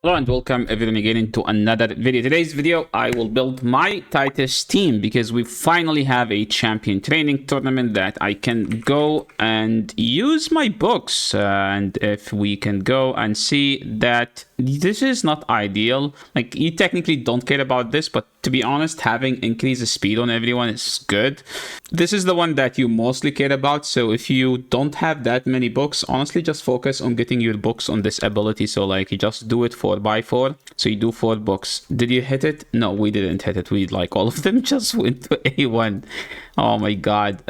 Hello and welcome everyone again into another video. Today's video, I will build my Titus team because we finally have a champion training tournament that I can go and use my books. And if we can go and see that this is not ideal, like you technically don't care about this, but to be honest, having increased speed on everyone is good. This is the one that you mostly care about. So if you don't have that many books, honestly, just focus on getting your books on this ability. So like you just do it 4x4. So you do 4 books. Did you hit it? No, we didn't hit it. We like all of them just went to A1. Oh my God.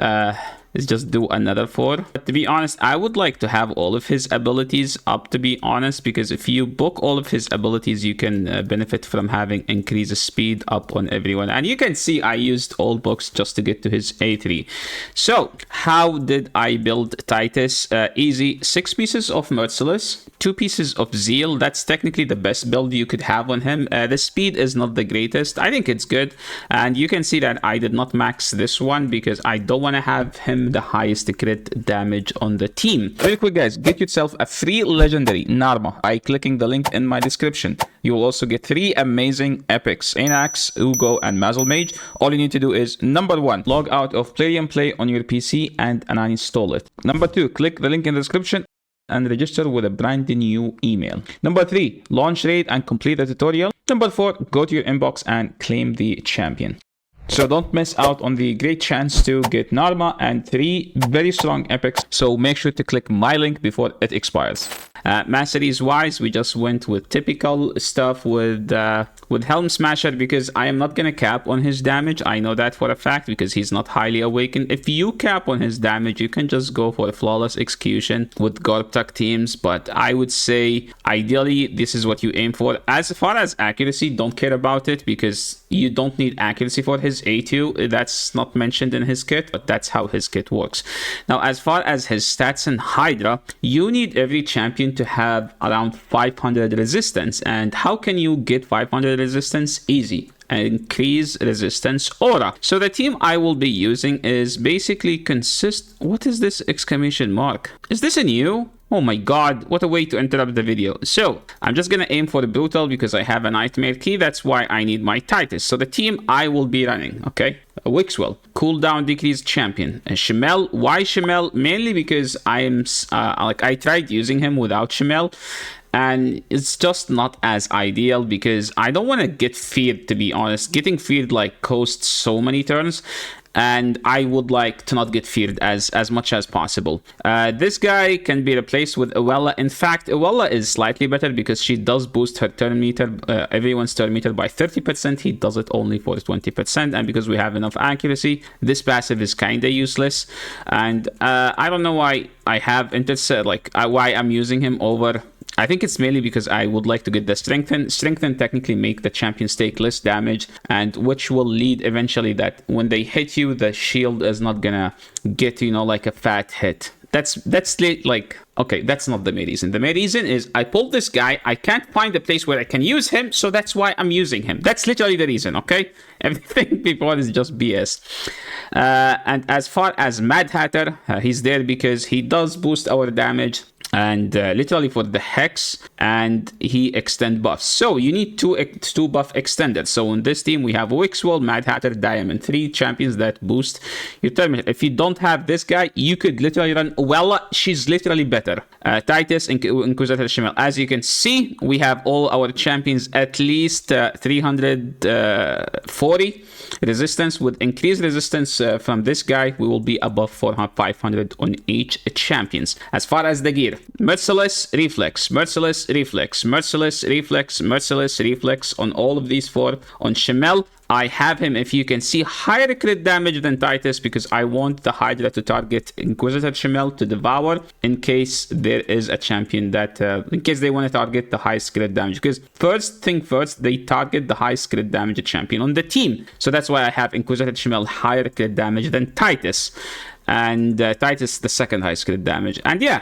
Let's just do another 4. But to be honest, I would like to have all of his abilities up, to be honest, because if you book all of his abilities, you can benefit from having increased speed up on everyone. And you can see I used all books just to get to his A3. So how did I build Titus? Easy. 6 pieces of Merciless, 2 pieces of Zeal. That's technically the best build you could have on him. The speed is not the greatest. I think it's good. And you can see that I did not max this one because I don't want to have him the highest crit damage on the team. Real quick guys, get yourself a free legendary Narma by clicking the link in my description. You will also get 3 amazing epics, Anax, Uugo, and Mausoleum Mage. All you need to do is, number 1, log out of Play and Play on your PC and uninstall it. Number 2, click the link in the description and register with a brand new email. Number 3, launch raid and complete the tutorial. Number 4, go to your inbox and claim the champion. So don't miss out on the great chance to get Narma and 3 very strong epics. So make sure to click my link before it expires. Masteries wise, we just went with typical stuff with Helm Smasher because I am not gonna cap on his damage. I know that for a fact because he's not highly awakened. If you cap on his damage, you can just go for a flawless execution with Gorptak teams. But I would say ideally this is what you aim for. As far as accuracy, don't care about it because you don't need accuracy for his A2. That's not mentioned in his kit, but that's how his kit works. Now, as far as his stats in Hydra, you need every champion to have around 500 resistance. And how can you get 500 resistance? Easy. Increase resistance aura. So the team I will be using is basically what is this exclamation mark? Is this a new? Oh my God, what a way to interrupt the video. So I'm just gonna aim for the brutal because I have a nightmare key. That's why I need my Titus. So the team I will be running, okay? Wixwell, cooldown decreased champion. Shemel, why Shemel? Mainly because I tried using him without Shemel. And it's just not as ideal because I don't want to get feared, to be honest. Getting feared like costs so many turns. And I would like to not get feared as much as possible. This guy can be replaced with Uella. In fact, Uella is slightly better because she does boost her turn meter, everyone's turn meter by 30%. He does it only for 20%. And because we have enough accuracy, this passive is kind of useless. And I don't know why I have why I'm using him over. I think it's mainly because I would like to get the strengthen. Strengthen technically make the champions take less damage, and which will lead eventually that when they hit you, the shield is not gonna get, like a fat hit. That's like, okay, that's not the main reason. The main reason is I pulled this guy. I can't find a place where I can use him, so that's why I'm using him. That's literally the reason, okay? Everything before is just BS. And as far as Mad Hatter, he's there because he does boost our damage. And literally for the hex, and he extend buffs. So you need two buff extended. So in this team we have Wixwell, Mad Hatter, Diamond, 3 champions that boost your turn. If you don't have this guy, you could literally run Uella. She's literally better. Titus, Inquisitor, Shemel. As you can see, we have all our champions at least 340 resistance. With increased resistance from this guy, we will be above 500 on each champions. As far as the gear, Merciless Reflex, Merciless Reflex, Merciless Reflex, Merciless Reflex on all of these 4. On Shemel, I have him, if you can see, higher crit damage than Titus because I want the Hydra to target Inquisitor Shemel to devour in case there is a champion that, in case they want to target the highest crit damage. Because first thing first, they target the highest crit damage champion on the team. So that's why I have Inquisitor Shemel higher crit damage than Titus. and Titus the second highest crit damage. And yeah,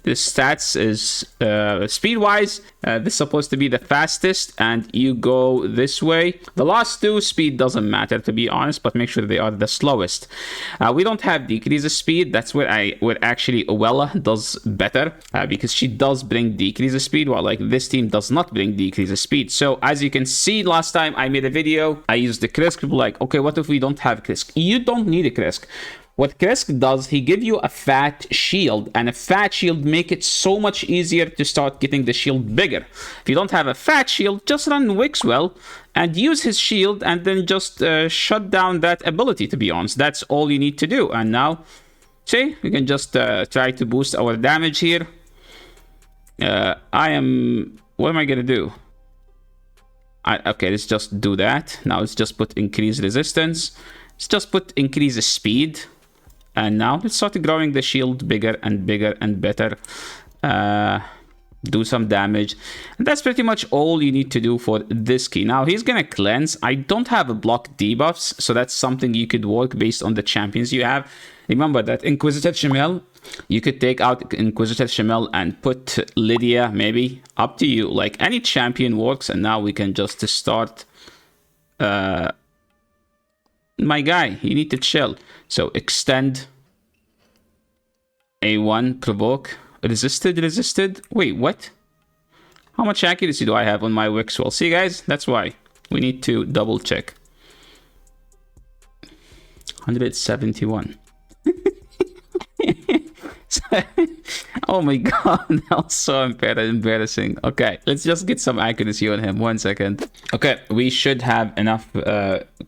the stats is speed-wise, this is supposed to be the fastest, and you go this way. The last two, speed doesn't matter to be honest, but make sure they are the slowest. We don't have decrease of speed. That's where actually Uella does better, because she does bring decrease of speed, while like this team does not bring decrease of speed. So as you can see, last time I made a video, I used the Krisk. People like, okay, what if we don't have Krisk? You don't need a Krisk. What Krisk does, he give you a fat shield, and a fat shield make it so much easier to start getting the shield bigger. If you don't have a fat shield, just run Wixwell and use his shield, and then just shut down that ability, to be honest. That's all you need to do. And now, see, we can just try to boost our damage here. What am I gonna do? Okay, let's just do that. Now let's just put increase resistance. Let's just put increase speed. And now let's start growing the shield bigger and bigger and better. Do some damage. And that's pretty much all you need to do for this key. Now he's gonna cleanse. I don't have a block debuffs, so that's something you could work based on the champions you have. Remember that Inquisitor Shemel, you could take out Inquisitor Shemel and put Lydia, maybe. Up to you. Like, any champion works. And now we can just start... my guy, you need to chill. So extend A1, provoke, resisted. Wait, what? How much accuracy do I have on my Wixwell? See guys, that's why we need to double check. 171. Oh my god, that was so embarrassing. Okay, let's just get some accuracy on him. 1 second. Okay, we should have enough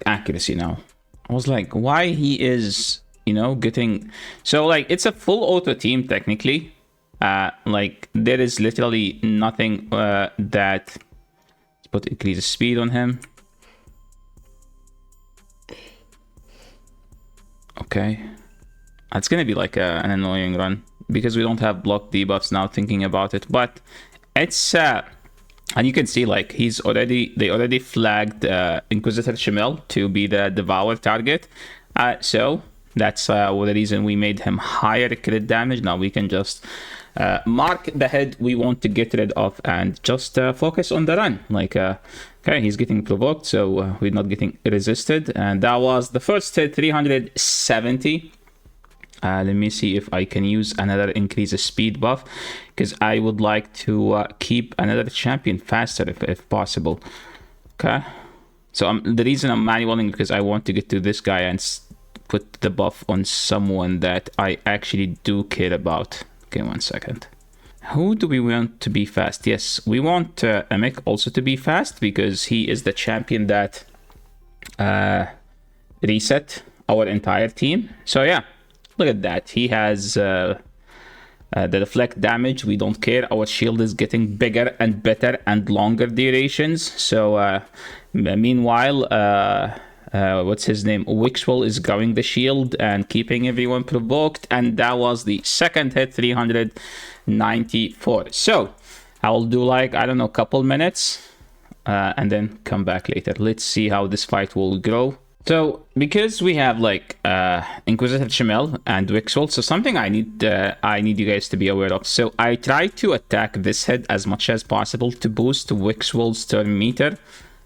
accuracy now. I was like, why he is, you know, getting... So, like, it's a full auto team, technically. Like, there is literally nothing that... Let's put increase speed on him. Okay. It's gonna be like an annoying run, because we don't have block debuffs now, thinking about it. But it's... and you can see, like, they already flagged Inquisitor Shemel to be the Devour target. So that's the reason we made him higher crit damage. Now we can just mark the head we want to get rid of and just focus on the run. Like, okay, he's getting provoked, so we're not getting resisted. And that was the first hit, 370. Let me see if I can use another increase of speed buff, because I would like to keep another champion faster if possible. Okay, so the reason I'm manualing because I want to get to this guy and put the buff on someone that I actually do care about. Okay, 1 second. Who do we want to be fast? Yes, we want Amic also to be fast, because he is the champion that reset our entire team. So yeah. Look at that. He has the deflect damage. We don't care. Our shield is getting bigger and better and longer durations. So meanwhile, what's his name? Wixwell is growing the shield and keeping everyone provoked. And that was the second hit, 394. So I will do like, I don't know, a couple minutes and then come back later. Let's see how this fight will grow. So, because we have like Inquisitor Shemel and Wixwell, so something I need you guys to be aware of. So I try to attack this head as much as possible to boost Wixwell's turn meter,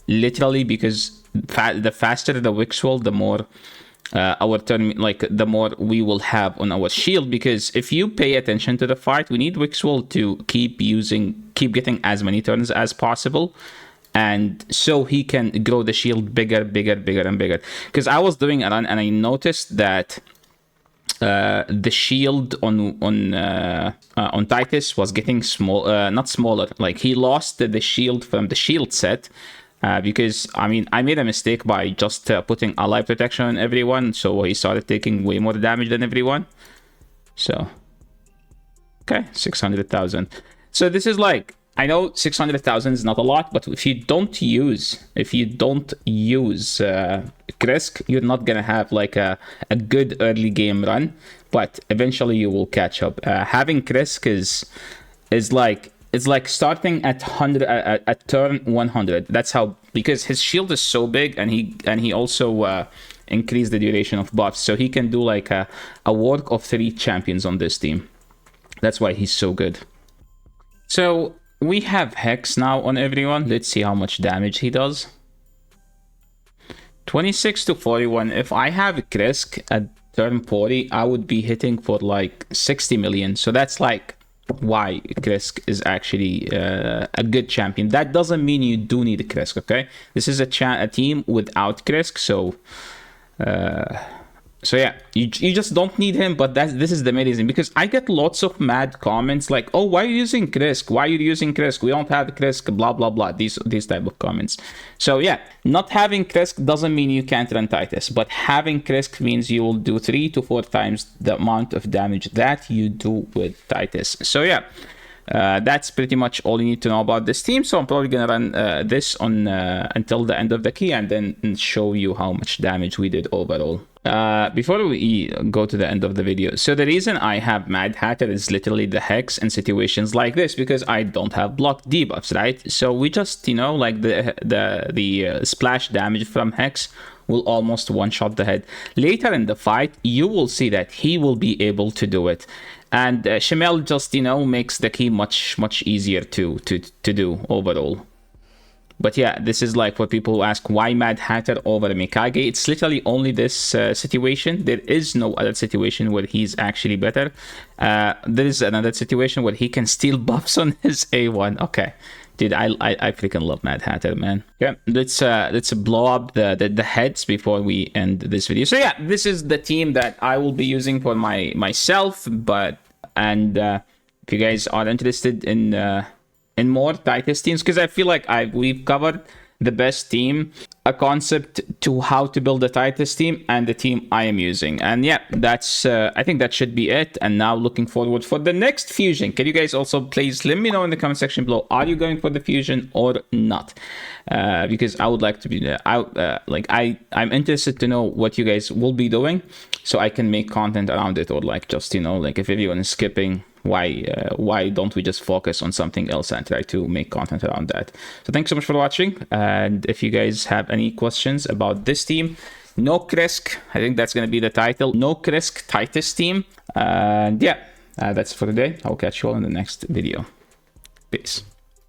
literally, because the faster the Wixwell, the more our turn, like the more we will have on our shield. Because if you pay attention to the fight, we need Wixwell to keep getting as many turns as possible. And so he can grow the shield bigger and bigger. Because I was doing a run and I noticed that the shield on Titus was getting small, not smaller. Like, he lost the shield from the shield set. Because, I mean, I made a mistake by just putting ally protection on everyone. So he started taking way more damage than everyone. So, okay, 600,000. So this is like... I know 600,000 is not a lot, but if you don't use Krisk, you're not gonna have like a good early game run, but eventually you will catch up. Having Krisk is like, it's like starting at turn 100. That's how, because his shield is so big, and he also increase the duration of buffs. So he can do like a work of 3 champions on this team. That's why he's so good. So we have Hex now on everyone. Let's see how much damage he does. 26 to 41. If I have Krisk at turn 40, I would be hitting for like 60 million. So that's like why Krisk is actually a good champion. That doesn't mean you do need a Krisk, okay? This is a team without Krisk, so yeah, you just don't need him. But this is the main reason, because I get lots of mad comments like, oh, why are you using Krisk? Why are you using Krisk? We don't have Krisk, blah blah blah. These type of comments. So yeah, not having Krisk doesn't mean you can't run Titus, but having Krisk means you will do 3 to 4 times the amount of damage that you do with Titus. So yeah, that's pretty much all you need to know about this team. So I'm probably gonna run this on until the end of the key, and then show you how much damage we did overall. Before we go to the end of the video, so the reason I have Mad Hatter is literally the Hex in situations like this, because I don't have block debuffs, right? So we just, you know, like the splash damage from Hex will almost one-shot the head. Later in the fight, you will see that he will be able to do it. And Shemel just, you know, makes the key much easier to do overall. But yeah, this is like for people who ask why Mad Hatter over Mikage. It's literally only this situation. There is no other situation where he's actually better. There is another situation where he can steal buffs on his A1. Okay, dude, I freaking love Mad Hatter, man. Yeah, let's blow up the heads before we end this video. So yeah, this is the team that I will be using for myself. But if you guys are interested in more Titus teams, because I feel like we've covered the best team, a concept to how to build a Titus team, and the team I am using. And yeah, that's I think that should be it. And now looking forward for the next fusion. Can you guys also please let me know in the comment section below, are you going for the fusion or not? Because I would like to be I'm interested to know what you guys will be doing, so I can make content around it, or like just, you know, like if everyone is skipping, why don't we just focus on something else and try to make content around that? So thanks so much for watching, and if you guys have any questions about this team, no Krisk, I think that's going to be the title, no Krisk Titus team. And yeah, that's for today. I'll catch you all in the next video. Peace.